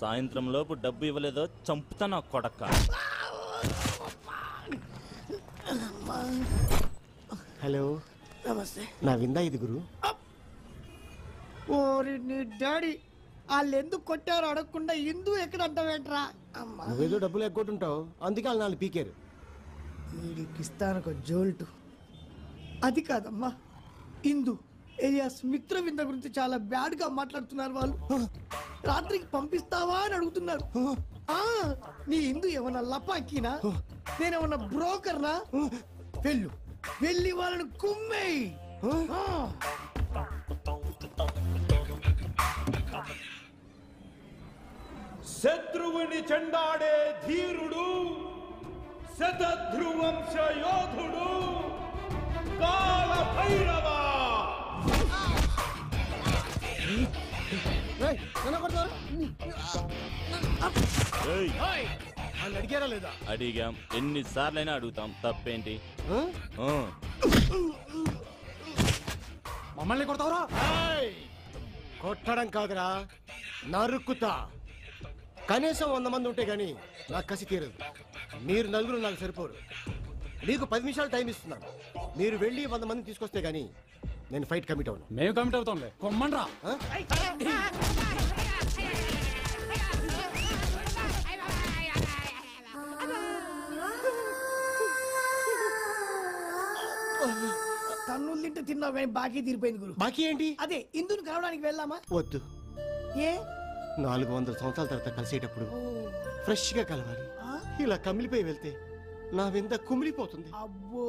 సాయంత్రం లోపు డబ్బు ఇవ్వలేదో చంపుతా నా కొడక. హలో, నమస్తే. నా విందా ఇది గురు. ఓరి నీ డాడీ వాళ్ళు ఎందుకు కొట్టారో అడగకుండా ఇందు ఎక్కడ అంటావేంట్రా? నువ్వేదో డబ్బులు ఎక్కొట్టుంటావు, అందుకే వాళ్ళు నాలుగు పీకారు. వీడికి ఇస్తానొక జోల్టు. అది కాదమ్మా, ఇందు ఏలియాస్ మిత్రవింద గురించి చాలా బ్యాడ్ గా మాట్లాడుతున్నారు వాళ్ళు. రాత్రికి పంపిస్తావా అని అడుగుతున్నారు. నీ ఇందు ఏమన్నా లపాకినా, నేనేమన్నా బ్రోకర్నా? వెళ్ళి వాళ్ళని కుమ్మేయి. శత్రువుని చెండాడే ధీరుడు, శతధ్రువంశ యోధుడు కాల భైరవ. అడిగారా లేదా? అడిగాం, ఎన్నిసార్లైనా అడుగుతాం, తప్పేంటి? మమ్మల్ని కొడతావురా? కొట్టడం కాదురా, నరుక్కుతా. కనీసం 100 మంది ఉంటే గానీ నాకు కసి తీరదు. మీరు నలుగురు నాకు సరిపోరు. మీకు 10 నిమిషాలు టైం ఇస్తున్నాను. మీరు వెళ్ళి 100 మందిని తీసుకొస్తే గానీ నేను ఫైట్ కమిట్ అవును. మేము కమిట్ అవుతాంలే, కొమ్మండ్రా. తన్నులు తింటే తిన్నావు కానీ బాకీ తీరిపోయింది గురు. బాకీ ఏంటి? అదే ఇందును కలవడానికి వెళ్దామా? వద్దు. ఏ 400 సంవత్సరాల తర్వాత కలిసేటప్పుడు ఫ్రెష్ గా కలవాలి. ఇలా కమిలిపోయి వెళ్తే నా వింద కుమిలిపోతుంది. అబ్బో.